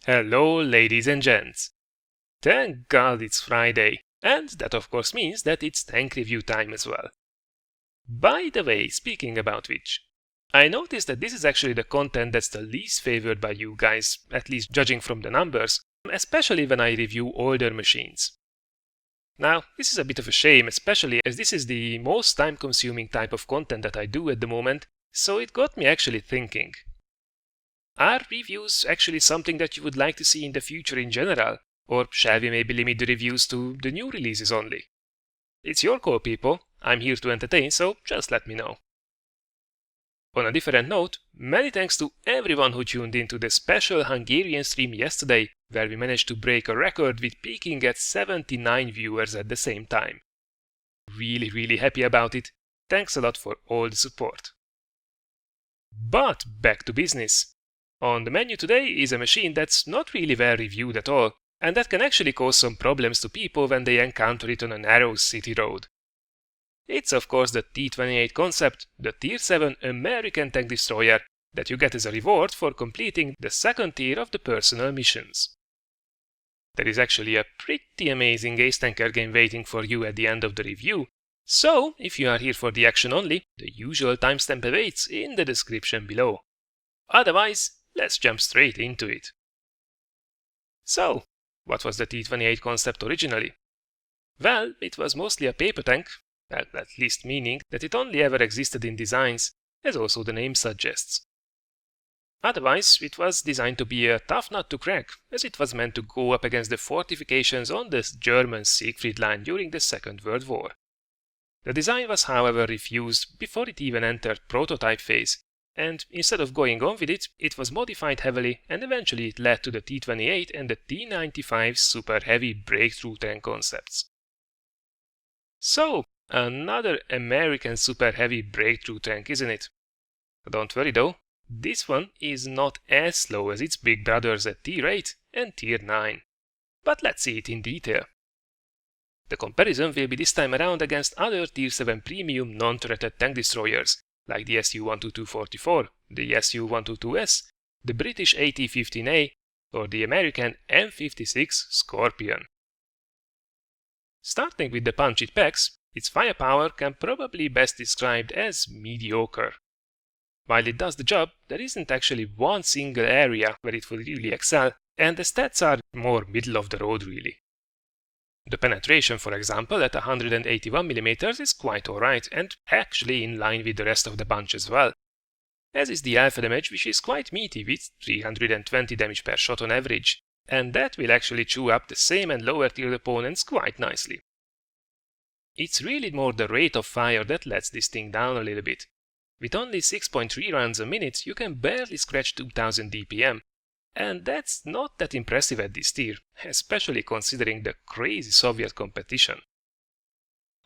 Hello, ladies and gents. Thank God it's Friday, and that of course means that it's tank review time as well. By the way, speaking about which, I noticed that this is actually the content that's the least favored by you guys, at least judging from the numbers, especially when I review older machines. Now, this is a bit of a shame, especially as this is the most time-consuming type of content that I do at the moment, so it got me actually thinking. Are reviews actually something that you would like to see in the future in general? Or shall we maybe limit the reviews to the new releases only? It's your call, people. I'm here to entertain, so just let me know. On a different note, many thanks to everyone who tuned into the special Hungarian stream yesterday, where we managed to break a record with peaking at 79 viewers at the same time. Really happy about it. Thanks a lot for all the support. But back to business. On the menu today is a machine that's not really well reviewed at all, and that can actually cause some problems to people when they encounter it on a narrow city road. It's of course the T28 Concept, the Tier 7 American tank destroyer that you get as a reward for completing the second tier of the personal missions. There is actually a pretty amazing ace tanker game waiting for you at the end of the review, so if you are here for the action only, the usual timestamp awaits in the description below. Otherwise, let's jump straight into it. So, what was the T28 Concept originally? Well, it was mostly a paper tank, well, at least meaning that it only ever existed in designs, as also the name suggests. Otherwise, it was designed to be a tough nut to crack, as it was meant to go up against the fortifications on the German Siegfried line during the Second World War. The design was however refused before it even entered prototype phase, and instead of going on with it, it was modified heavily, and eventually it led to the T28 and the T95 super heavy breakthrough tank concepts. So, another American super heavy breakthrough tank, isn't it? Don't worry though, this one is not as slow as its big brothers at Tier 8 and Tier 9. But let's see it in detail. The comparison will be this time around against other Tier 7 premium non-turreted tank destroyers, like the Su-122-44, the Su-122S, the British AT-15A, or the American M56 Scorpion. Starting with the punch it packs, its firepower can probably best described as mediocre. While it does the job, there isn't actually one single area where it will really excel, and the stats are more middle of the road really. The penetration, for example, at 181mm is quite alright and actually in line with the rest of the bunch as well. As is the alpha damage, which is quite meaty with 320 damage per shot on average, and that will actually chew up the same and lower tier opponents quite nicely. It's really more the rate of fire that lets this thing down a little bit. With only 6.3 rounds a minute, you can barely scratch 2000 DPM. And that's not that impressive at this tier, especially considering the crazy Soviet competition.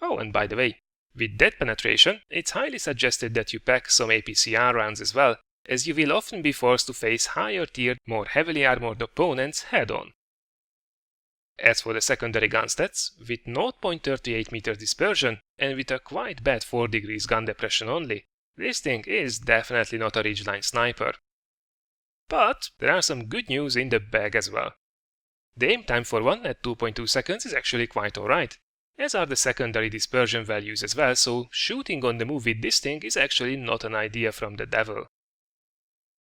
Oh, and by the way, with that penetration, it's highly suggested that you pack some APCR rounds as well, as you will often be forced to face higher tiered, more heavily armored opponents head-on. As for the secondary gun stats, with 0.38 meter dispersion and with a quite bad 4 degrees gun depression only, this thing is definitely not a ridgeline sniper. But there are some good news in the bag as well. The aim time for one at 2.2 seconds is actually quite alright, as are the secondary dispersion values as well, so shooting on the move with this thing is actually not an idea from the devil.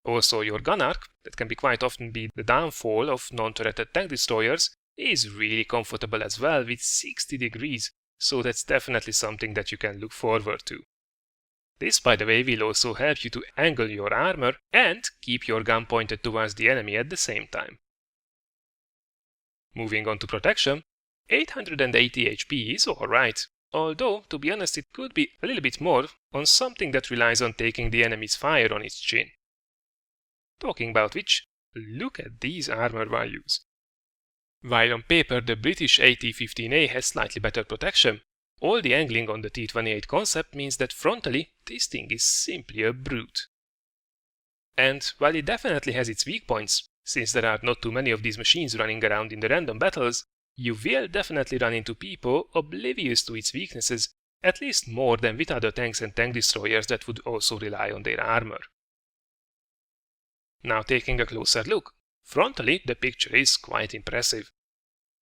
Also, your gun arc, that can be quite often be the downfall of non-turreted tank destroyers, is really comfortable as well with 60 degrees, so that's definitely something that you can look forward to. This, by the way, will also help you to angle your armor and keep your gun pointed towards the enemy at the same time. Moving on to protection, 880 HP is alright, although, to be honest, it could be a little bit more on something that relies on taking the enemy's fire on its chin. Talking about which, look at these armor values. While on paper the British AT-15A has slightly better protection, all the angling on the T28 Concept means that frontally, this thing is simply a brute. And while it definitely has its weak points, since there are not too many of these machines running around in the random battles, you will definitely run into people oblivious to its weaknesses, at least more than with other tanks and tank destroyers that would also rely on their armor. Now taking a closer look, Frontally, the picture is quite impressive.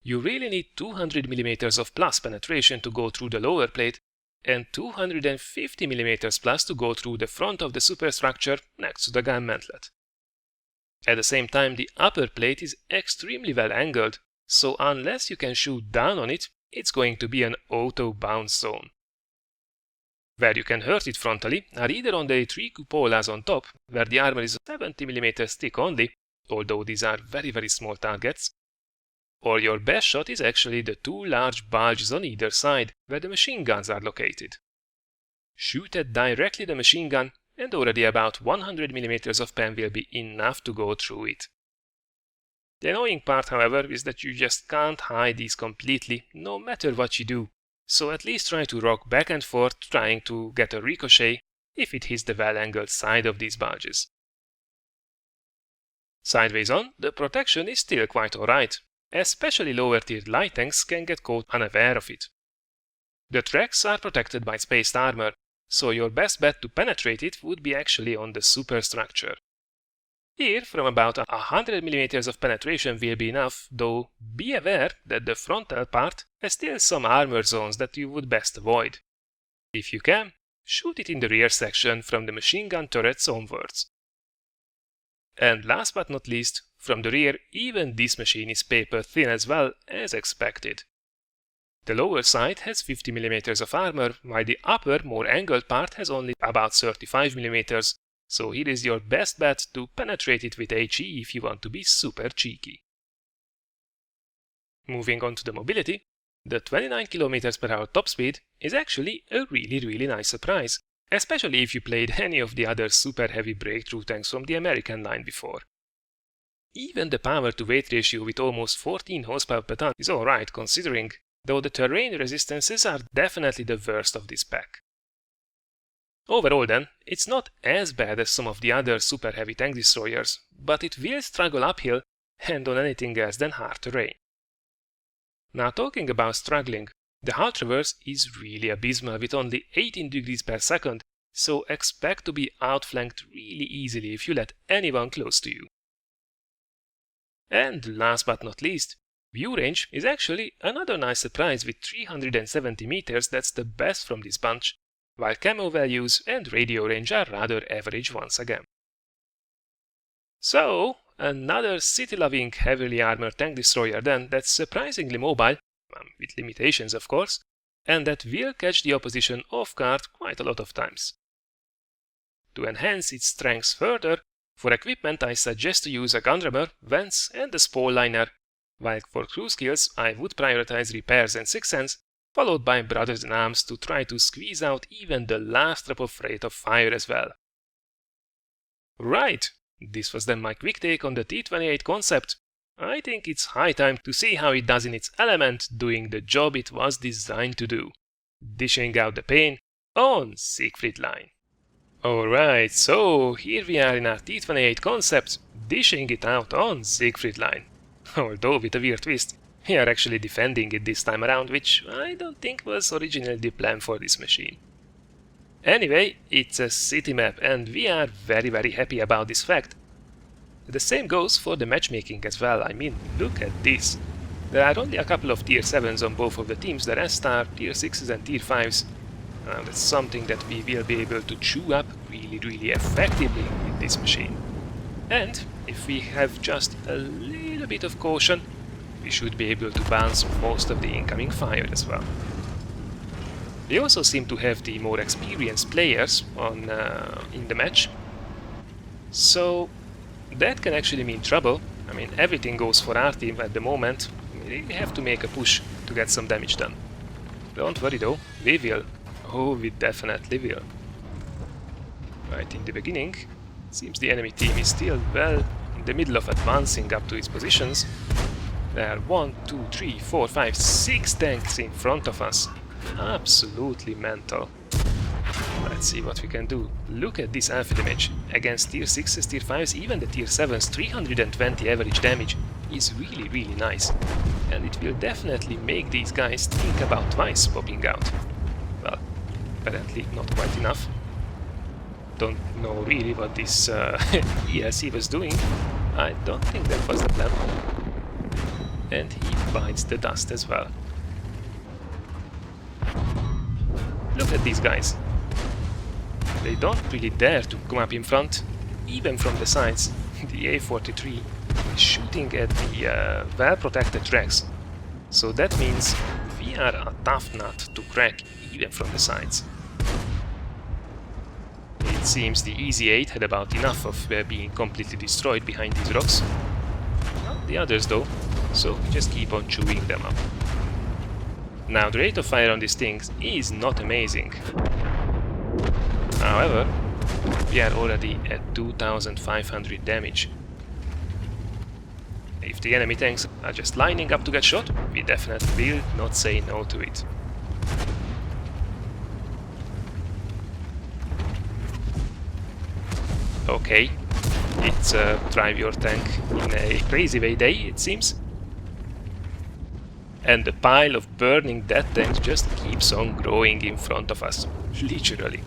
You really need 200mm of plus penetration to go through the lower plate and 250mm plus to go through the front of the superstructure next to the gun mantlet. At the same time, the upper plate is extremely well angled, so unless you can shoot down on it, it's going to be an auto bounce zone. Where you can hurt it frontally are either on the 3 cupolas on top, where the armor is 70mm thick only, although these are very small targets, or your best shot is actually the 2 large bulges on either side, where the machine guns are located. Shoot at directly the machine gun, and already about 100mm of pen will be enough to go through it. The annoying part, however, is that you just can't hide these completely, no matter what you do, so at least try to rock back and forth trying to get a ricochet if it hits the well-angled side of these bulges. Sideways on, the protection is still quite alright, especially lower-tier light tanks can get caught unaware of it. The tracks are protected by spaced armor, so your best bet to penetrate it would be actually on the superstructure. Here, from about 100mm of penetration will be enough, though be aware that the frontal part has still some armor zones that you would best avoid. If you can, shoot it in the rear section from the machine gun turrets onwards. And last but not least, from the rear, even this machine is paper thin as well, as expected. The lower side has 50mm of armor, while the upper, more angled part has only about 35mm, so here is your best bet to penetrate it with HE if you want to be super cheeky. Moving on to the mobility, the 29 km/h top speed is actually a really nice surprise, especially if you played any of the other super heavy breakthrough tanks from the American line before. Even the power to weight ratio with almost 14 horsepower per ton is alright considering, though the terrain resistances are definitely the worst of this pack. Overall then, it's not as bad as some of the other super heavy tank destroyers, but it will struggle uphill and on anything else than hard terrain. Now talking about struggling, the hull traverse is really abysmal with only 18 degrees per second, so expect to be outflanked really easily if you let anyone close to you. And last but not least, view range is actually another nice surprise with 370 meters, that's the best from this bunch, while camo values and radio range are rather average once again. So, another city-loving heavily armored tank destroyer then that's surprisingly mobile, with limitations of course, and that will catch the opposition off guard quite a lot of times. To enhance its strengths further, for equipment I suggest to use a gunrunner, vents and a spall liner, while for crew skills I would prioritize repairs and sixth sense, followed by brothers in arms to try to squeeze out even the last drop of rate of fire as well. Right, this was then my quick take on the T28 Concept. I think it's high time to see how it does in its element, doing the job it was designed to do, dishing out the pain on Siegfried line. Alright, so here we are in our T28 Concept, dishing it out on Siegfried line. Although with a weird twist, we are actually defending it this time around, which I don't think was originally the plan for this machine. Anyway, it's a city map and we are very happy about this fact. The same goes for the matchmaking as well. I mean, look at this. There are only a couple of tier 7s on both of the teams, the rest are tier 6s and tier 5s. That's something that we will be able to chew up really effectively with this machine. And if we have just a little bit of caution, we should be able to bounce most of the incoming fire as well. We also seem to have the more experienced players in the match, so that can actually mean trouble. I mean, everything goes for our team at the moment. We have to make a push to get some damage done. Don't worry though, we will. Oh, we definitely will. Right in the beginning, seems the enemy team is still well in the middle of advancing up to its positions. There are 1, 2, 3, 4, 5, 6 tanks in front of us. Absolutely mental. Let's see what we can do. Look at this alpha damage. Against tier 6s, tier 5s, even the tier 7s, 320 average damage is really nice. And it will definitely make these guys think about twice popping out. Well, apparently not quite enough. Don't know really what this ELC was doing. I don't think that was the plan. And he bites the dust as well. Look at these guys. They don't really dare to come up in front, even from the sides. The A43 is shooting at the well-protected tracks. So that means we are a tough nut to crack, even from the sides. It seems the Easy 8 had about enough of being completely destroyed behind these rocks. Not the others though, so we just keep on chewing them up. Now the rate of fire on these things is not amazing. However, we are already at 2500 damage. If the enemy tanks are just lining up to get shot, we definitely will not say no to it. Okay, it's a drive your tank in a crazy way day, it seems. And the pile of burning dead tanks just keeps on growing in front of us, literally.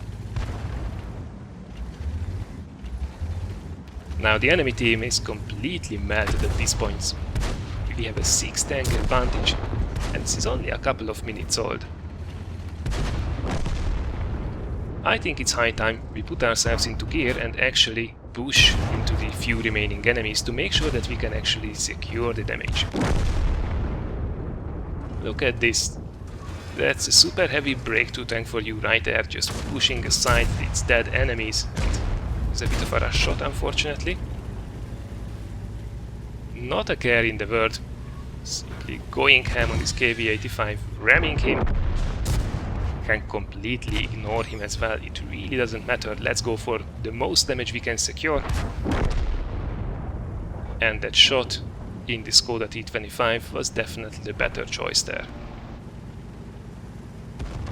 Now the enemy team is completely melted at this point. We have a 6 tank advantage, and this is only a couple of minutes old. I think it's high time we put ourselves into gear and actually push into the few remaining enemies to make sure that we can actually secure the damage. Look at this. That's a super heavy breakthrough tank for you right there, just pushing aside its dead enemies. It's a bit of a rush shot, unfortunately. Not a care in the world. Simply going ham on this KV-85, ramming him. Can completely ignore him as well, it really doesn't matter. Let's go for the most damage we can secure. And that shot in the Skoda T25 was definitely the better choice there.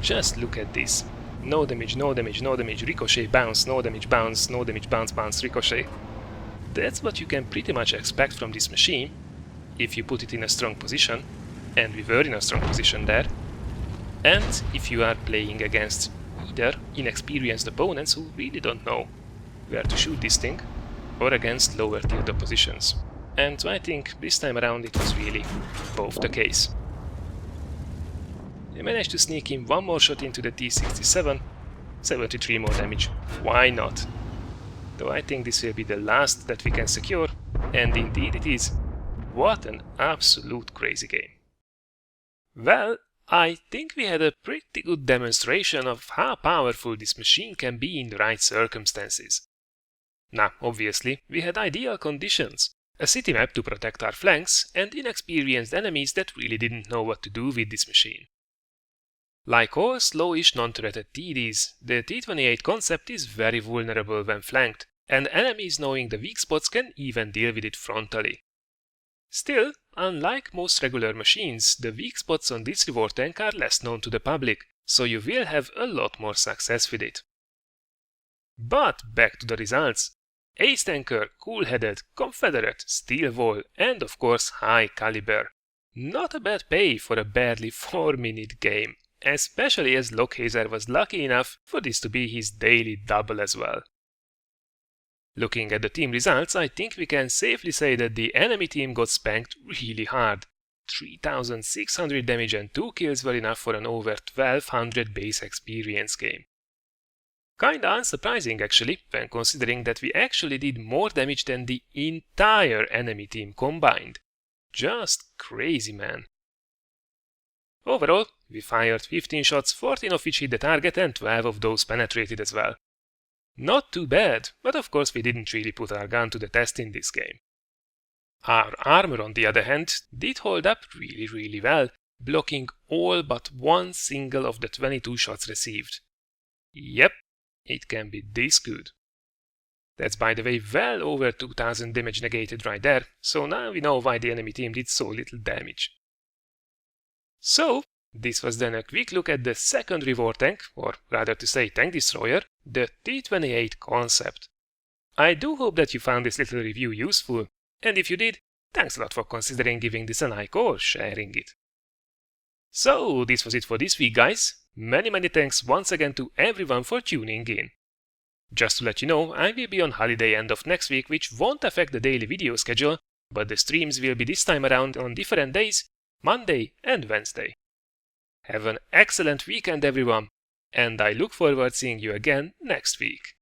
Just look at this. No damage, no damage, no damage, ricochet, bounce, no damage, bounce, no damage, bounce, bounce, ricochet. That's what you can pretty much expect from this machine, if you put it in a strong position, and we were in a strong position there, and if you are playing against either inexperienced opponents who really don't know where to shoot this thing, or against lower tiered oppositions. And I think this time around it was really both the case. I managed to sneak in one more shot into the T67, 73 more damage. Why not? Though I think this will be the last that we can secure, and indeed it is. What an absolute crazy game. Well, I think we had a pretty good demonstration of how powerful this machine can be in the right circumstances. Now, obviously, we had ideal conditions. A city map to protect our flanks, and inexperienced enemies that really didn't know what to do with this machine. Like all slowish non-turreted TDs, the T28 Concept is very vulnerable when flanked, and enemies knowing the weak spots can even deal with it frontally. Still, unlike most regular machines, the weak spots on this reward tank are less known to the public, so you will have a lot more success with it. But back to the results. Ace tanker, cool-headed, Confederate, steel wall, and of course high caliber. Not a bad pay for a barely 4-minute game, especially as Lockhazer was lucky enough for this to be his daily double as well. Looking at the team results, I think we can safely say that the enemy team got spanked really hard. 3600 damage and 2 kills were enough for an over 1200 base experience game. Kinda unsurprising actually, when considering that we actually did more damage than the entire enemy team combined. Just crazy, man. Overall, we fired 15 shots, 14 of which hit the target and 12 of those penetrated as well. Not too bad, but of course we didn't really put our gun to the test in this game. Our armor, on the other hand, did hold up really well, blocking all but one single of the 22 shots received. Yep, it can be this good. That's, by the way, well over 2000 damage negated right there, so now we know why the enemy team did so little damage. So, this was then a quick look at the second reward tank, or rather to say tank destroyer, the T28 Concept. I do hope that you found this little review useful, and if you did, thanks a lot for considering giving this a like or sharing it. So, this was it for this week, guys. Many thanks once again to everyone for tuning in. Just to let you know, I will be on holiday end of next week, which won't affect the daily video schedule, but the streams will be this time around on different days, Monday and Wednesday. Have an excellent weekend everyone, and I look forward to seeing you again next week.